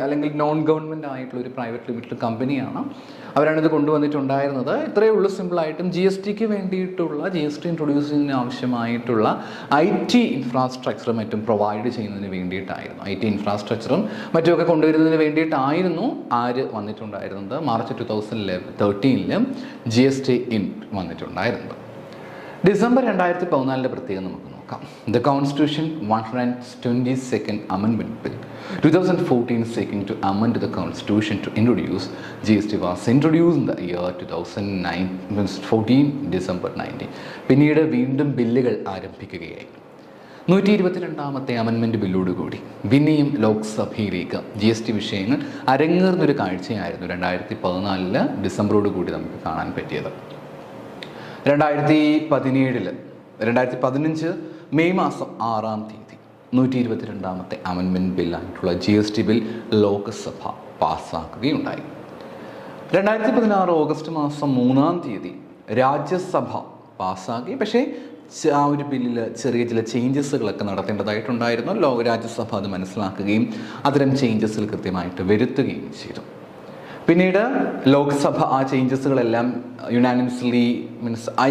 അല്ലെങ്കിൽ നോൺ ഗവൺമെൻറ് ആയിട്ടുള്ള ഒരു പ്രൈവറ്റ് ലിമിറ്റഡ് കമ്പനിയാണ്. അവരാണിത് കൊണ്ടുവന്നിട്ടുണ്ടായിരുന്നത്. ഇത്രയേ ഉള്ളൂ സിമ്പിളായിട്ടും. GSTക്ക് വേണ്ടിയിട്ടുള്ള GST ഇൻട്രൊഡ്യൂസ് ചെയ്യുന്നതിന് ആവശ്യമായിട്ടുള്ള IT ഇൻഫ്രാസ്ട്രക്ചറും മറ്റും പ്രൊവൈഡ് ചെയ്യുന്നതിന് വേണ്ടിയിട്ടായിരുന്നു. IT ഇൻഫ്രാസ്ട്രക്ചറും മറ്റുമൊക്കെ കൊണ്ടുവരുന്നതിന് വേണ്ടിയിട്ടായിരുന്നു ആര് വന്നിട്ടുണ്ടായിരുന്നത്? മാർച്ച് 2013 GST ഇൻ വന്നിട്ടുണ്ടായിരുന്നത്. ഡിസംബർ 2014 പ്രത്യേകം നമുക്ക് നോക്കാം. The Constitution 122nd Amendment Bill 2014 seeking to amend the Constitution to introduce GST was introduced in the year 2014 December 19. പിന്നീട് വീണ്ടും ബില്ലുകൾ ആരംഭിക്കുകയായി. 122ാമത്തെ അമെൻമെൻറ്റ് ബില്ലോടുകൂടി പിന്നെയും ലോക്സഭയിലേക്ക് GST വിഷയങ്ങൾ അരങ്ങേറുന്നൊരു കാഴ്ചയായിരുന്നു 2014 ഡിസംബറോടുകൂടി നമുക്ക് കാണാൻ പറ്റിയത്. 2015 മെയ് മാസം 6-ാം തീയതി 122ാമത്തെ അമെൻമെൻറ്റ് ബില്ലായിട്ടുള്ള GST ബിൽ ലോക്സഭ പാസ്സാക്കുകയുണ്ടായി. 2016 ഓഗസ്റ്റ് മാസം 3-ാം തീയതി രാജ്യസഭ പാസ്സാക്കി. പക്ഷേ ആ ഒരു ബില്ലിൽ ചെറിയ ചില ചേഞ്ചസുകളൊക്കെ നടത്തേണ്ടതായിട്ടുണ്ടായിരുന്നു. രാജ്യസഭ അത് മനസ്സിലാക്കുകയും അത്തരം ചേഞ്ചസിൽ കൃത്യമായിട്ട് വരുത്തുകയും ചെയ്തു. പിന്നീട് ലോക്സഭ ആ ചേഞ്ചസുകളെല്ലാം യുനാനിമസ്ലി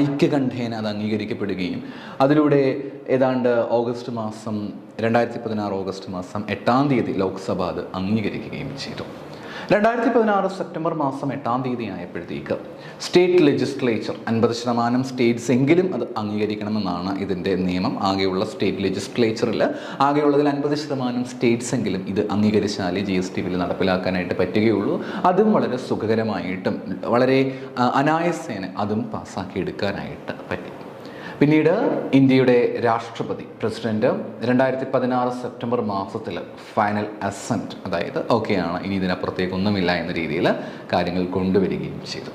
ഐക്യകണ്ഠേന അത് അംഗീകരിക്കപ്പെടുകയും അതിലൂടെ ഏതാണ്ട് 2016 ഓഗസ്റ്റ് മാസം 8-ാം തീയതി ലോക്സഭ അത് അംഗീകരിക്കുകയും ചെയ്തു. 2016 സെപ്റ്റംബർ മാസം 8-ാം തീയതി ആയപ്പോഴത്തേക്ക് സ്റ്റേറ്റ് ലെജിസ്ലേച്ചർ 50% സ്റ്റേറ്റ്സ് എങ്കിലും അത് അംഗീകരിക്കണമെന്നാണ് ഇതിൻ്റെ നിയമം. ആകെയുള്ള സ്റ്റേറ്റ് ലെജിസ്ലേച്ചറിൽ ആകെയുള്ളതിൽ 50% സ്റ്റേറ്റ്സ് എങ്കിലും ഇത് അംഗീകരിച്ചാലേ GST ബില്ല് നടപ്പിലാക്കാനായിട്ട് പറ്റുകയുള്ളൂ. അതും വളരെ സുഖകരമായിട്ടും വളരെ അനായാസേന അതും പാസ്സാക്കിയെടുക്കാനായിട്ട് പറ്റി. പിന്നീട് ഇന്ത്യയുടെ രാഷ്ട്രപതി പ്രസിഡന്റ് 2016 സെപ്റ്റംബർ മാസത്തിൽ ഫൈനൽ അസെൻറ്റ്, അതായത് ഓക്കെയാണ് ഇനി ഇതിനപ്പുറത്തേക്കൊന്നുമില്ല എന്ന രീതിയിൽ കാര്യങ്ങൾ കൊണ്ടുവരികയും ചെയ്തു.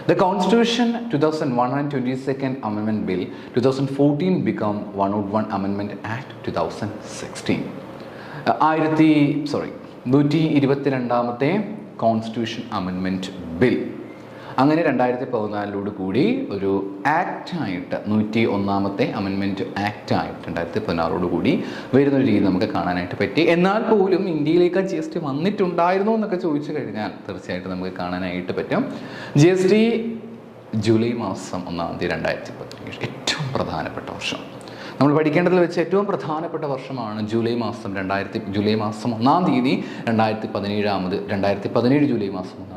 The Constitution 122nd Amendment Bill 2014 became 101 Amendment Act 2016. 122ാമത്തെ കോൺസ്റ്റിറ്റ്യൂഷൻ അമെൻമെൻറ്റ് ബിൽ അങ്ങനെ 2014 കൂടി ഒരു ആക്റ്റായിട്ട് 101ാമത്തെ അമെൻമെൻറ്റ് ആക്റ്റായിട്ട് 2016 കൂടി വരുന്നൊരു രീതി നമുക്ക് കാണാനായിട്ട് പറ്റി. എന്നാൽ പോലും ഇന്ത്യയിലേക്ക് GST വന്നിട്ടുണ്ടായിരുന്നോ എന്നൊക്കെ ചോദിച്ചു കഴിഞ്ഞാൽ തീർച്ചയായിട്ടും നമുക്ക് കാണാനായിട്ട് പറ്റും. GST ജൂലൈ മാസം 1-ാം തീയതി 2017 ഏറ്റവും പ്രധാനപ്പെട്ട വർഷം. നമ്മൾ പഠിക്കേണ്ടതിൽ വെച്ച് ഏറ്റവും പ്രധാനപ്പെട്ട വർഷമാണ് ജൂലൈ മാസം 1-ാം തീയതി 2017 ജൂലൈ മാസം 1-ാം തീയതി.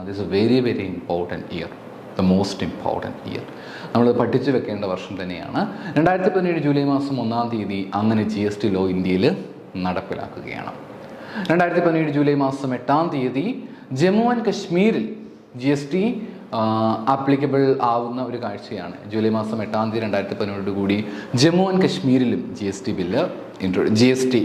It's very very important year, the most important year. നമ്മൾ പഠിച്ചു വെക്കേണ്ട വർഷം തന്നെയാണ്. 2017 ജൂലൈ മാസം 1-ാം തീയതി അങ്ങനെ GST ലോ ഇന്ത്യയിൽ നടപ്പിലാക്കുകയാണ്. 2017 ജൂലൈ മാസം 8-ാം തീയതി ജമ്മു ആൻഡ് കശ്മീരിൽ GST ആപ്ലിക്കബിൾ ആവുന്ന ഒരു കാഴ്ചയാണ്. ജൂലൈ മാസം 8 2017 കൂടി ജമ്മു ആൻഡ് കശ്മീരിലും G S T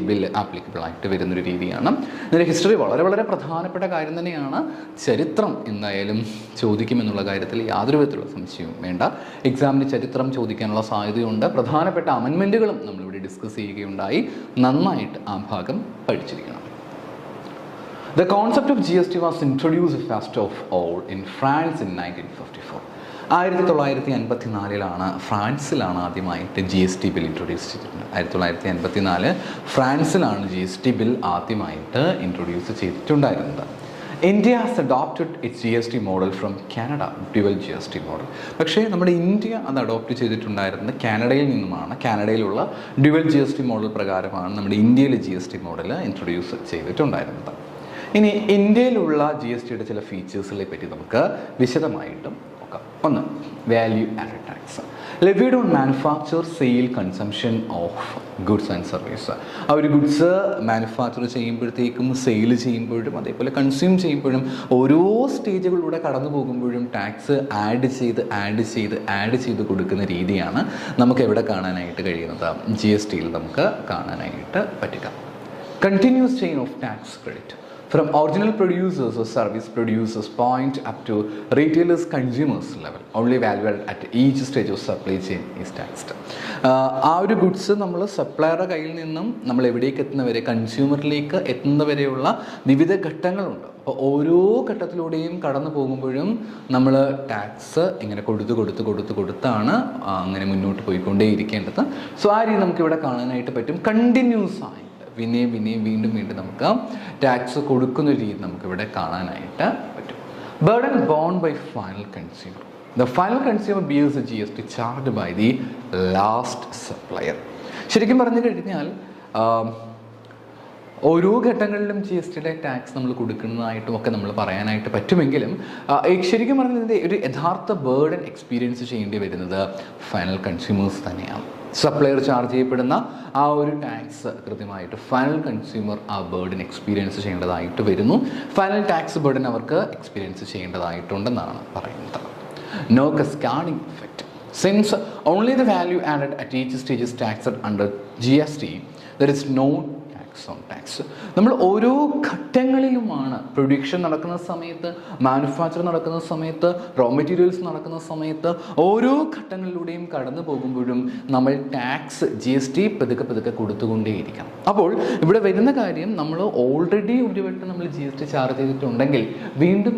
bill applicable ആയിട്ട് വരുന്നൊരു രീതിയാണ്. ഇതിൻ്റെ ഹിസ്റ്ററി വളരെ വളരെ പ്രധാനപ്പെട്ട കാര്യം തന്നെയാണ്. ചരിത്രം എന്തായാലും ചോദിക്കുമെന്നുള്ള കാര്യത്തിൽ യാതൊരു വിധത്തിലുള്ള സംശയവും വേണ്ട. എക്സാമിന് ചരിത്രം ചോദിക്കാനുള്ള സാധ്യതയുണ്ട്. പ്രധാനപ്പെട്ട അമെൻമെൻറ്റുകളും നമ്മളിവിടെ ഡിസ്കസ് ചെയ്യുകയുണ്ടായി. നന്നായിട്ട് ആ ഭാഗം പഠിച്ചിരിക്കണം. The concept of GST was introduced first of all in France in 1954. 1954 ഫ്രാൻസിലാണ് ആദ്യമായിട്ട് G S T bill introduce ചെയ്തിട്ടുണ്ട്. 1954 ഫ്രാൻസിലാണ് ജി എസ് ടി ബിൽ ആദ്യമായിട്ട് ഇൻട്രൊഡ്യൂസ് ചെയ്തിട്ടുണ്ടായിരുന്നത്. India has adopted its G S T model from Canada, dual G S T model. പക്ഷേ നമ്മുടെ India അത് adopt ചെയ്തിട്ടുണ്ടായിരുന്നത് കാനഡയിൽ നിന്നുമാണ്. കാനഡയിലുള്ള dual G S T model പ്രകാരമാണ് നമ്മുടെ ഇന്ത്യയിലെ G S T model introduce ചെയ്തിട്ടുണ്ടായിരുന്നത്. ഇനി ഇന്ത്യയിലുള്ള ജി എസ് ടിയുടെ ചില ഫീച്ചേഴ്സിനെ പറ്റി നമുക്ക് വിശദമായിട്ടും നോക്കാം. ഒന്ന്, value added tax levied on manufacture, sale, consumption of goods and service. ആ ഒരു ഗുഡ്സ് മാനുഫാക്ചർ ചെയ്യുമ്പോഴത്തേക്കും, സെയിൽ ചെയ്യുമ്പോഴും, അതേപോലെ കൺസ്യൂം ചെയ്യുമ്പോഴും ഓരോ സ്റ്റേജുകളിലൂടെ കടന്നു പോകുമ്പോഴും ടാക്സ് ആഡ് ചെയ്ത് കൊടുക്കുന്ന രീതിയാണ് നമുക്ക് എവിടെ കാണാനായിട്ട് കഴിയുന്നത്? ജി എസ് ടിയിൽ നമുക്ക് കാണാനായിട്ട് പറ്റുക. Continuous chain of tax credit from original producers or service producers point up to retailers, consumers level. Only value at each stage of supply chain is taxed. ആ ഒരു ഗുഡ്സ് നമ്മൾ സപ്ലയറുടെ കയ്യിൽ നിന്നും നമ്മൾ എവിടേക്ക് എത്തുന്നവരെ, കൺസ്യൂമറിലേക്ക് എത്തുന്നവരെയുള്ള വിവിധ ഘട്ടങ്ങളുണ്ട്. അപ്പോൾ ഓരോ ഘട്ടത്തിലൂടെയും കടന്നു പോകുമ്പോഴും നമ്മൾ ടാക്സ് ഇങ്ങനെ കൊടുത്താണ് അങ്ങനെ മുന്നോട്ട് പോയിക്കൊണ്ടേയിരിക്കേണ്ടത്. സോ ആ രീതി നമുക്കിവിടെ കാണാനായിട്ട് പറ്റും. കണ്ടിന്യൂസ് ആയി വീണ്ടും നമുക്ക് ടാക്സ് കൊടുക്കുന്ന രീതി നമുക്കിവിടെ കാണാനായിട്ട് പറ്റും. Burden borne by final consumer. The final consumer bears the GST charged by the last supplier. ശരിക്കും പറഞ്ഞു കഴിഞ്ഞാൽ ഓരോ ഘട്ടങ്ങളിലും ജി എസ് ടിയുടെ ടാക്സ് നമ്മൾ കൊടുക്കുന്നതായിട്ടും ഒക്കെ നമ്മൾ പറയാനായിട്ട് പറ്റുമെങ്കിലും ശരിക്കും പറഞ്ഞാൽ ഇതിൻ്റെ ഒരു യഥാർത്ഥ ബേർഡൻ എക്സ്പീരിയൻസ് ചെയ്യേണ്ടി വരുന്നത് ഫൈനൽ കൺസ്യൂമേഴ്സ് തന്നെയാണ്. സപ്ലയർ ചാർജ് ചെയ്യപ്പെടുന്ന ആ ഒരു ടാക്സ് കൃത്യമായിട്ട് ഫൈനൽ കൺസ്യൂമർ ആ ബേർഡൻ എക്സ്പീരിയൻസ് ചെയ്യേണ്ടതായിട്ട് വരുന്നു. ഫൈനൽ ടാക്സ് ബേർഡൻ അവർക്ക് എക്സ്പീരിയൻസ് ചെയ്യേണ്ടതായിട്ടുണ്ടെന്നാണ് പറയുന്നത്. No cascading effect. Since only the value added at each stage is taxed under GST, there is no on tax. നമ്മൾ ഓരോ ഘട്ടങ്ങളിലുമാണ്, പ്രൊഡക്ഷൻ നടക്കുന്ന സമയത്ത്, മാനുഫാക്ചർ നടക്കുന്ന സമയത്ത്, റോ മെറ്റീരിയൽസ് നടക്കുന്ന സമയത്ത്, ഓരോ ഘട്ടങ്ങളിലൂടെയും കടന്നു പോകുമ്പോഴും നമ്മൾ ടാക്സ് GST പതുക്കെ കൊടുത്തുകൊണ്ടേയിരിക്കണം. അപ്പോൾ ഇവിടെ വരുന്ന കാര്യം, നമ്മൾ ഓൾറെഡി ഒരു വട്ടം നമ്മൾ GST ചാർജ് ചെയ്തിട്ടുണ്ടെങ്കിൽ വീണ്ടും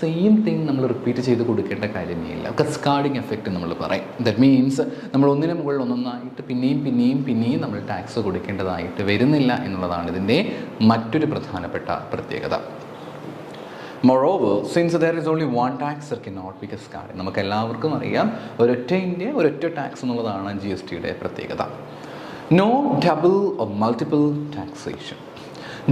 സെയിം തിങ് നമ്മൾ റിപ്പീറ്റ് ചെയ്ത് കൊടുക്കേണ്ട കാര്യമേ ഇല്ല. കസ്കാഡിങ് എഫക്റ്റ് നമ്മൾ പറയും. ദാറ്റ് മീൻസ് നമ്മൾ ഒന്നിന് മുകളിൽ ഒന്നൊന്നായിട്ട് പിന്നെയും നമ്മൾ ടാക്സ് കൊടുക്കേണ്ടതായിട്ട് വരുന്നില്ല എന്നുള്ളതാണ് ഇതിൻ്റെ മറ്റൊരു പ്രധാനപ്പെട്ട പ്രത്യേകത. Moreover, since there is only one tax, there cannot be cascading. നമുക്ക് എല്ലാവർക്കും അറിയാം, ഒരൊറ്റ ഇന്ത്യ, ഒരൊറ്റ ടാക്സ് എന്നുള്ളതാണ് GSTയുടെ പ്രത്യേകത. No double or multiple taxation.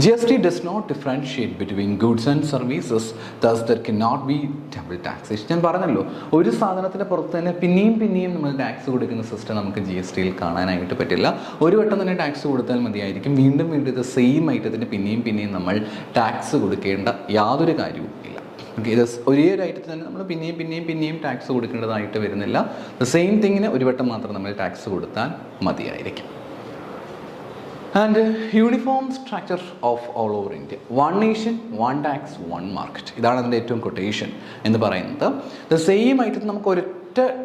GST does not differentiate between goods and services, thus there cannot be double taxation. ഞാൻ പറഞ്ഞല്ലോ, ഒരു സാധനത്തിൻ്റെ പുറത്ത് തന്നെ പിന്നെയും നമ്മൾ ടാക്സ് കൊടുക്കുന്ന സിസ്റ്റം നമുക്ക് GSTയിൽ കാണാനായിട്ട് പറ്റില്ല. ഒരു വട്ടം തന്നെ ടാക്സ് കൊടുത്താൽ മതിയായിരിക്കും. വീണ്ടും ഇത് സെയിം ഐറ്റത്തിന് പിന്നെയും നമ്മൾ ടാക്സ് കൊടുക്കേണ്ട യാതൊരു കാര്യവും ഇല്ല. ഓക്കെ, ഇത് ഒരേ ഒരു ഐറ്റത്തിന് തന്നെ നമ്മൾ പിന്നെയും ടാക്സ് കൊടുക്കേണ്ടതായിട്ട് വരുന്നില്ല. സെയിം തിങ്ങിന് ഒരു വട്ടം മാത്രം നമ്മൾ ടാക്സ് കൊടുത്താൽ മതിയായിരിക്കും. And uniform structure of all over India. One nation, one tax, one market. ഇതാണ് അതിൻ്റെ ഏറ്റവും കൊട്ടേഷൻ എന്ന് പറയുന്നത്. ദ സെയിം ഐറ്റത്തിന് നമുക്ക് ഒരൊറ്റ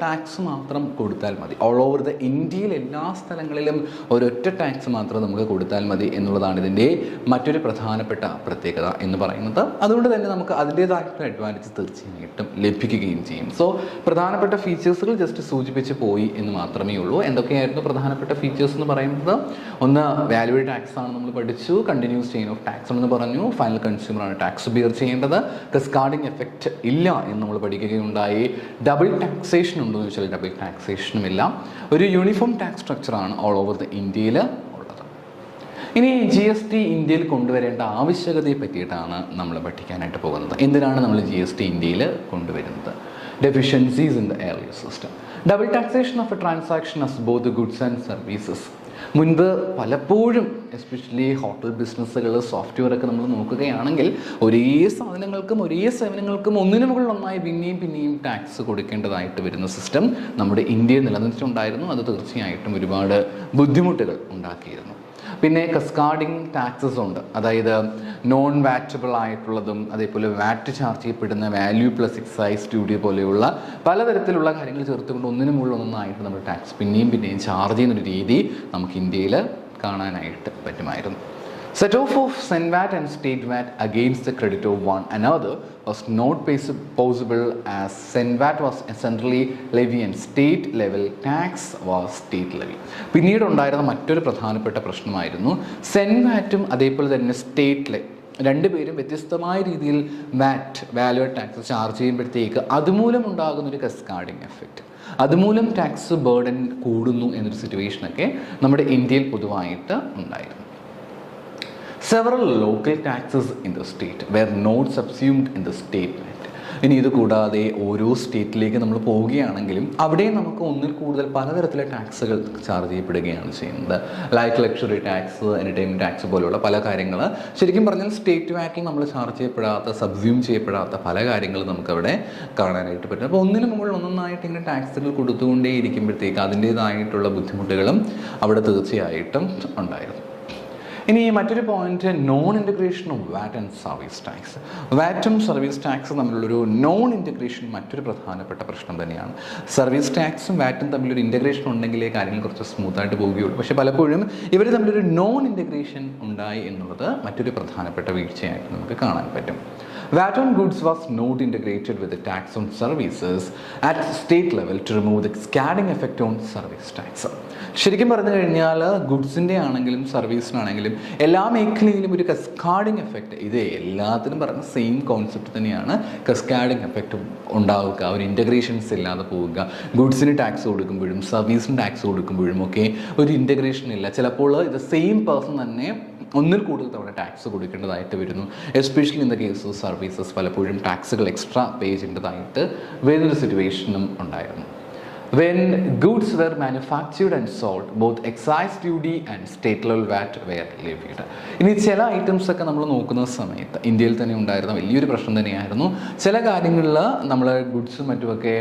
ടാക്സ് മാത്രം കൊടുത്താൽ മതി. ഓൾ ഓവർ ദ ഇന്ത്യയിൽ എല്ലാ സ്ഥലങ്ങളിലും ഒരൊറ്റ ടാക്സ് മാത്രം നമുക്ക് കൊടുത്താൽ മതി എന്നുള്ളതാണ് ഇതിൻ്റെ മറ്റൊരു പ്രധാനപ്പെട്ട പ്രത്യേകത എന്ന് പറയുന്നത്. അതുകൊണ്ട് തന്നെ നമുക്ക് അതിൻ്റേതായിട്ടുള്ള അഡ്വാൻറ്റേജ് തീർച്ചയായിട്ടും ലഭിക്കുകയും ചെയ്യും. സോ പ്രധാനപ്പെട്ട ഫീച്ചേഴ്സുകൾ ജസ്റ്റ് സൂചിപ്പിച്ച് പോയി എന്ന് മാത്രമേ ഉള്ളൂ. എന്തൊക്കെയായിരുന്നു പ്രധാനപ്പെട്ട ഫീച്ചേഴ്സ് എന്ന് പറയുന്നത്? ഒന്ന്, വാല്യൂ ടാക്സ് ആണ് നമ്മൾ പഠിച്ചു. കണ്ടിന്യൂസ് ചെയിൻ ഓഫ് ടാക്സ് എന്ന് പറഞ്ഞു. ഫൈനൽ കൺസ്യൂമറാണ് ടാക്സ് ബിയർ ചെയ്യേണ്ടത്. കസ്കാഡിംഗ് എഫക്റ്റ് ഇല്ല എന്ന് നമ്മൾ പഠിക്കുകയുണ്ടായി. ഡബിൾ ടാക്സേഷൻ ഉണ്ടോ എന്ന് ചോദിച്ചാൽ ഡബിൾ ടാക്സേഷനും ഇല്ല. ഒരു യൂണിഫോം ടാക്സ് സ്ട്രക്ചറാണ് ഓൾ ഓവർ ദ ഇന്ത്യയിൽ ഉള്ളത്. ഇനി GST ഇന്ത്യയിൽ കൊണ്ടുവരേണ്ട ആവശ്യകതയെ പറ്റിയിട്ടാണ് നമ്മൾ പഠിക്കാനായിട്ട് പോകുന്നത്. എന്തിനാണ് നമ്മൾ GST ഇന്ത്യയിൽ കൊണ്ടുവരുന്നത്? Deficiencies in the earlier system. Double taxation of a transaction as both the goods and services. മുൻപ് പലപ്പോഴും എസ്പെഷ്യലി ഹോട്ടൽ ബിസിനസ്സുകൾ, സോഫ്റ്റ്വെയർ ഒക്കെ നമ്മൾ നോക്കുകയാണെങ്കിൽ ഒരേ സാധനങ്ങൾക്കും ഒരേ സേവനങ്ങൾക്കും ഒന്നിനു മുകളിൽ ഒന്നായി പിന്നെയും ടാക്സ് കൊടുക്കേണ്ടതായിട്ട് വരുന്ന സിസ്റ്റം നമ്മുടെ ഇന്ത്യയിൽ നിലനിന്നിട്ടുണ്ടായിരുന്നു. അത് തീർച്ചയായിട്ടും ഒരുപാട് ബുദ്ധിമുട്ടുകൾ ഉണ്ടാക്കിയിരുന്നു. പിന്നെ കസ്കാഡിങ് ടാക്സസ് ഉണ്ട്, അതായത് നോൺ വാറ്റബിൾ ആയിട്ടുള്ളതും അതേപോലെ വാറ്റ് ചാർജ് ചെയ്യപ്പെടുന്ന വാല്യൂ പ്ലസ് എക്സൈസ് ഡ്യൂട്ടി പോലെയുള്ള പലതരത്തിലുള്ള കാര്യങ്ങൾ ചേർത്തുകൊണ്ട് ഒന്നിനു മുകളിൽ ഒന്നായിട്ട് നമ്മൾ ടാക്സ് പിന്നെയും ചാർജ് ചെയ്യുന്നൊരു രീതി നമുക്ക് ഇന്ത്യയിൽ കാണാനായിട്ട് പറ്റുമായിരുന്നു. Set off of SENVAT and State VAT against the credit of one another was not possible as SENVAT was centrally levy and state level tax was state levy. പിന്നീട് ഉണ്ടായിരുന്ന മറ്റൊരു പ്രധാനപ്പെട്ട പ്രശ്നമായിരുന്നു സെൻവാറ്റും അതേപോലെ തന്നെ സ്റ്റേറ്റ് രണ്ടുപേരും വ്യത്യസ്തമായ രീതിയിൽ വാല്യൂ ടാക്സ് ചാർജ് ചെയ്യുമ്പോഴത്തേക്ക് അതുമൂലം ഉണ്ടാകുന്നൊരു കസ്കാഡിങ് എഫക്റ്റ്, അതുമൂലം ടാക്സ് ബേർഡൻ കൂടുന്നു എന്നൊരു സിറ്റുവേഷനൊക്കെ നമ്മുടെ ഇന്ത്യയിൽ പൊതുവായിട്ട് ഉണ്ടായിരുന്നു. Several local taxes in the state were not subsumed in the state VAT. ഇനി ഇത് കൂടാതെ ഓരോ സ്റ്റേറ്റിലേക്ക് നമ്മൾ പോവുകയാണെങ്കിലും അവിടെ നമുക്ക് ഒന്നിൽ കൂടുതൽ പലതരത്തിലെ ടാക്സുകൾ ചാർജ് ചെയ്യപ്പെടുകയാണ് ചെയ്യുന്നത്. Like luxury tax, entertainment tax പോലെയുള്ള പല കാര്യങ്ങൾ ശരിക്കും പറഞ്ഞാൽ സ്റ്റേറ്റ് വാറ്റിൽ നമ്മൾ ചാർജ് ചെയ്യപ്പെടാത്ത, സബ്സ്യൂം ചെയ്യപ്പെടാത്ത പല കാര്യങ്ങളും നമുക്കവിടെ കാണാനായിട്ട് പറ്റും. അപ്പോൾ ഒന്നിനു മുകളിൽ ഒന്നൊന്നായിട്ട് ഇങ്ങനെ ടാക്സുകൾ കൊടുത്തുകൊണ്ടേ ഇരിക്കുമ്പോഴത്തേക്ക് അതിൻ്റേതായിട്ടുള്ള ബുദ്ധിമുട്ടുകളും അവിടെ തീർച്ചയായിട്ടും ഉണ്ടായിരുന്നു. ഇനി മറ്റൊരു point, non integration of VAT and service tax. വാറ്റും സർവീസ് ടാക്സും തമ്മിലുള്ളൊരു നോൺ ഇൻറ്റഗ്രേഷൻ മറ്റൊരു പ്രധാനപ്പെട്ട പ്രശ്നം തന്നെയാണ്. സർവീസ് ടാക്സും വാറ്റും തമ്മിലൊരു ഇൻറ്റഗ്രേഷൻ ഉണ്ടെങ്കിലേ കാര്യങ്ങൾ കുറച്ച് സ്മൂത്തായിട്ട് പോവുകയുള്ളൂ. പക്ഷേ പലപ്പോഴും ഇവർ തമ്മിലൊരു നോൺ ഇൻറ്റഗ്രേഷൻ ഉണ്ടായി എന്നുള്ളത് മറ്റൊരു പ്രധാനപ്പെട്ട വീഴ്ചയായിട്ട് നമുക്ക് കാണാൻ പറ്റും. VAT on goods was not integrated with the tax on services at state level to remove the cascading effect on service tax. ശരിക്കും പറഞ്ഞു കഴിഞ്ഞാൽ ഗുഡ്സിൻ്റെ ആണെങ്കിലും സർവീസിനാണെങ്കിലും എല്ലാ മേഖലയിലും ഒരു കസ്കാഡിങ് എഫക്റ്റ്, ഇത് എല്ലാത്തിനും പറയുന്ന സെയിം കോൺസെപ്റ്റ് തന്നെയാണ്. കസ്കാഡിങ് എഫക്റ്റ് ഉണ്ടാവുക, ഒരു ഇൻറ്റഗ്രേഷൻസ് ഇല്ലാതെ പോവുക. ഗുഡ്സിന് ടാക്സ് കൊടുക്കുമ്പോഴും സർവീസിന് ടാക്സ് കൊടുക്കുമ്പോഴും ഒക്കെ ഒരു ഇൻറ്റഗ്രേഷൻ ഇല്ല. ചിലപ്പോൾ ഇത് സെയിം പേഴ്സൺ തന്നെ ഒന്നിൽ കൂടുതൽ തവണ ടാക്സ് കൊടുക്കേണ്ടതായിട്ട് വരുന്നു. Especially in the case of services പലപ്പോഴും ടാക്സുകൾ എക്സ്ട്രാ പേ ചെയ്യേണ്ടതായിട്ട് വരുന്നൊരു സിറ്റുവേഷനും ഉണ്ടായിരുന്നു. When goods were manufactured and sold, both excise duty and state level VAT were levied. ഇനി ചില ഐറ്റംസ് ഒക്കെ നമ്മൾ നോക്കുന്ന സമയത്ത് ഇന്ത്യയിൽ തന്നെ ഉണ്ടായിരുന്ന വലിയൊരു പ്രശ്നം തന്നെയായിരുന്നു. ചില കാര്യങ്ങളിൽ നമ്മൾ ഗുഡ്സും മറ്റുമൊക്കെ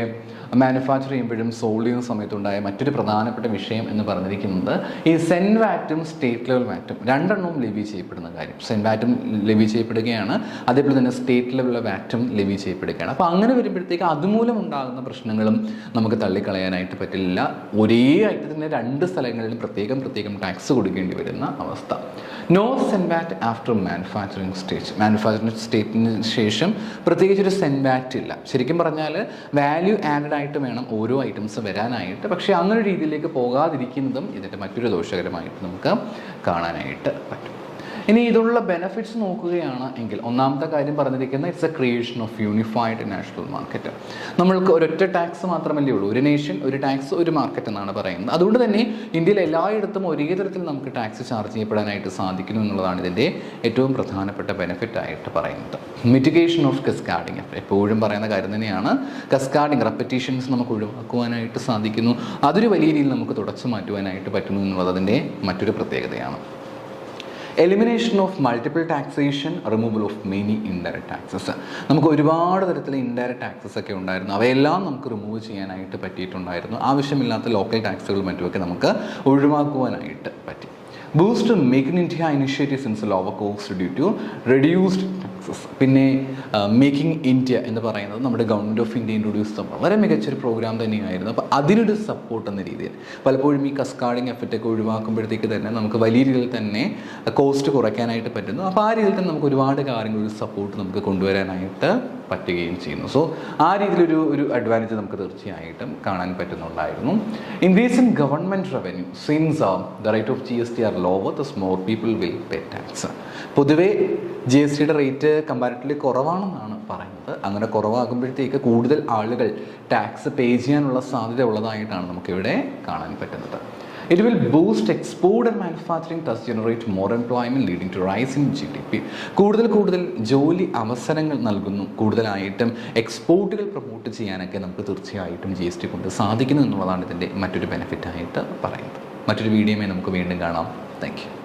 മാനുഫാക്ചർ ചെയ്യുമ്പോഴും സോൾഡ് ചെയ്യുന്ന സമയത്തുണ്ടായ മറ്റൊരു പ്രധാനപ്പെട്ട വിഷയം എന്ന് പറഞ്ഞിരിക്കുന്നത് ഈ സെൻവാറ്റും സ്റ്റേറ്റ് ലെവൽ വാറ്റും രണ്ടെണ്ണവും ലെവി ചെയ്യപ്പെടുന്ന കാര്യം. സെൻവാറ്റും ലെവി ചെയ്യപ്പെടുകയാണ്, അതേപോലെ തന്നെ സ്റ്റേറ്റ് ലെവലിലെ വാറ്റും ലെവി ചെയ്യപ്പെടുകയാണ്. അപ്പോൾ അങ്ങനെ വരുമ്പോഴത്തേക്ക് അതുമൂലം ഉണ്ടാകുന്ന പ്രശ്നങ്ങളും നമുക്ക് തള്ളിക്കളയാനായിട്ട് പറ്റില്ല. ഒരേ ഐറ്റത്തിന് രണ്ട് സ്ഥലങ്ങളിലും പ്രത്യേകം ടാക്സ് കൊടുക്കേണ്ടി വരുന്ന അവസ്ഥ. No CENVAT after manufacturing stage. Manufacturing സ്റ്റേറ്റിന് ശേഷം പ്രത്യേകിച്ചൊരു സെൻവാറ്റ് ഇല്ല. ശരിക്കും പറഞ്ഞാൽ വാല്യൂ ആഡഡ് ആയിട്ട് വേണം ഓരോ ഐറ്റംസ് വരാനായിട്ട്. പക്ഷേ അങ്ങനെ രീതിയിലേക്ക് പോകാതിരിക്കുന്നതും ഇതിൻ്റെ മറ്റൊരു ദോഷകരമായിട്ട് നമുക്ക് കാണാനായിട്ട് പറ്റും. ഇനി ഇതിലുള്ള ബെനിഫിറ്റ്സ് നോക്കുകയാണ് എങ്കിൽ ഒന്നാമത്തെ കാര്യം പറഞ്ഞിരിക്കുന്നത് it's A creation of unified national market. നമ്മൾക്ക് ഒരൊറ്റ ടാക്സ് മാത്രമല്ലേ ഉള്ളൂ, ഒരു നേഷൻ ഒരു ടാക്സ് ഒരു മാർക്കറ്റ് എന്നാണ് പറയുന്നത്. അതുകൊണ്ട് തന്നെ ഇന്ത്യയിൽ എല്ലായിടത്തും ഒരേ തരത്തിൽ നമുക്ക് ടാക്സ് ചാർജ് ചെയ്യപ്പെടാനായിട്ട് സാധിക്കുന്നു എന്നുള്ളതാണ് ഇതിൻ്റെ ഏറ്റവും പ്രധാനപ്പെട്ട ബെനിഫിറ്റ് ആയിട്ട് പറയുന്നത്. മിറ്റിഗേഷൻ ഓഫ് കസ്കാഡിങ്, എപ്പോഴും പറയുന്ന കാര്യം തന്നെയാണ്. കസ്കാഡിങ് റെപ്പറ്റീഷൻസ് നമുക്ക് ഒഴിവാക്കുവാനായിട്ട് സാധിക്കുന്നു. അതൊരു വലിയ രീതിയിൽ നമുക്ക് തുടച്ചു മാറ്റുവാനായിട്ട് പറ്റുന്നു എന്നുള്ളത് അതിൻ്റെ മറ്റൊരു പ്രത്യേകതയാണ്. Elimination of multiple taxation, removal of many indirect taxes. നമുക്ക് ഒരുപാട് തരത്തിലെ ഇൻഡയറക്റ്റ് ടാക്സസ് ഒക്കെ ഉണ്ടായിരുന്നു, അവയെല്ലാം നമുക്ക് റിമൂവ് ചെയ്യാനായിട്ട് പറ്റിയിട്ടുണ്ടായിരുന്നു. ആവശ്യമില്ലാത്ത ലോക്കൽ ടാക്സുകളും മറ്റുമൊക്കെ നമുക്ക് ഒഴിവാക്കുവാനായിട്ട് പറ്റി. Boost make in India initiatives in lower cost due to reduced taxes. പിന്നെ മേക്കിംഗ് ഇന്ത്യ എന്ന് പറയുന്നത് നമ്മുടെ ഗവൺമെൻറ് ഓഫ് ഇന്ത്യ ഇൻട്രൊഡ്യൂസ് ചെയ്ത വളരെ മികച്ചൊരു പ്രോഗ്രാം തന്നെയായിരുന്നു. അപ്പോൾ അതിനൊരു സപ്പോർട്ട് എന്ന രീതിയിൽ പലപ്പോഴും ഈ കസ്കാഡിങ് എഫക്റ്റ് ഒക്കെ ഒഴിവാക്കുമ്പോഴത്തേക്ക് തന്നെ നമുക്ക് വലിയ രീതിയിൽ തന്നെ കോസ്റ്റ് കുറയ്ക്കാനായിട്ട് പറ്റുന്നു. അപ്പോൾ ആ രീതിയിൽ തന്നെ നമുക്ക് ഒരുപാട് കാര്യങ്ങൾ ഒരു സപ്പോർട്ട് നമുക്ക് കൊണ്ടുവരാനായിട്ട് പറ്റുകയും ചെയ്യുന്നു. സോ ആ രീതിയിലൊരു അഡ്വാൻറ്റേജ് നമുക്ക് തീർച്ചയായിട്ടും കാണാൻ പറ്റുന്നുണ്ടായിരുന്നു. Increase in government revenue since the rate of GST are lower the more people will pay tax. പൊതുവേ GSTയുടെ റേറ്റ് കമ്പാരിറ്റീവ്ലി കുറവാണെന്നാണ് പറയുന്നത്. അങ്ങനെ കുറവാകുമ്പോഴത്തേക്ക് കൂടുതൽ ആളുകൾ ടാക്സ് പേ ചെയ്യാനുള്ള സാധ്യത ഉള്ളതായിട്ടാണ് നമുക്കിവിടെ കാണാൻ പറ്റുന്നത്. It will boost export and manufacturing, thus generate more employment, leading to rise in GDP. കൂടുതൽ ജോലി അവസരങ്ങൾ നൽകുന്നു. കൂടുതലായിട്ടും എക്സ്പോർട്ടുകൾ പ്രൊമോട്ട് ചെയ്യാനൊക്കെ നമുക്ക് തീർച്ചയായിട്ടും GST കൊണ്ട് സാധിക്കുന്നു എന്നുള്ളതാണ് ഇതിൻ്റെ മറ്റൊരു ബെനിഫിറ്റായിട്ട് പറയുന്നത്. മറ്റൊരു വീഡിയോയുമായി നമുക്ക് വീണ്ടും കാണാം. Thank you.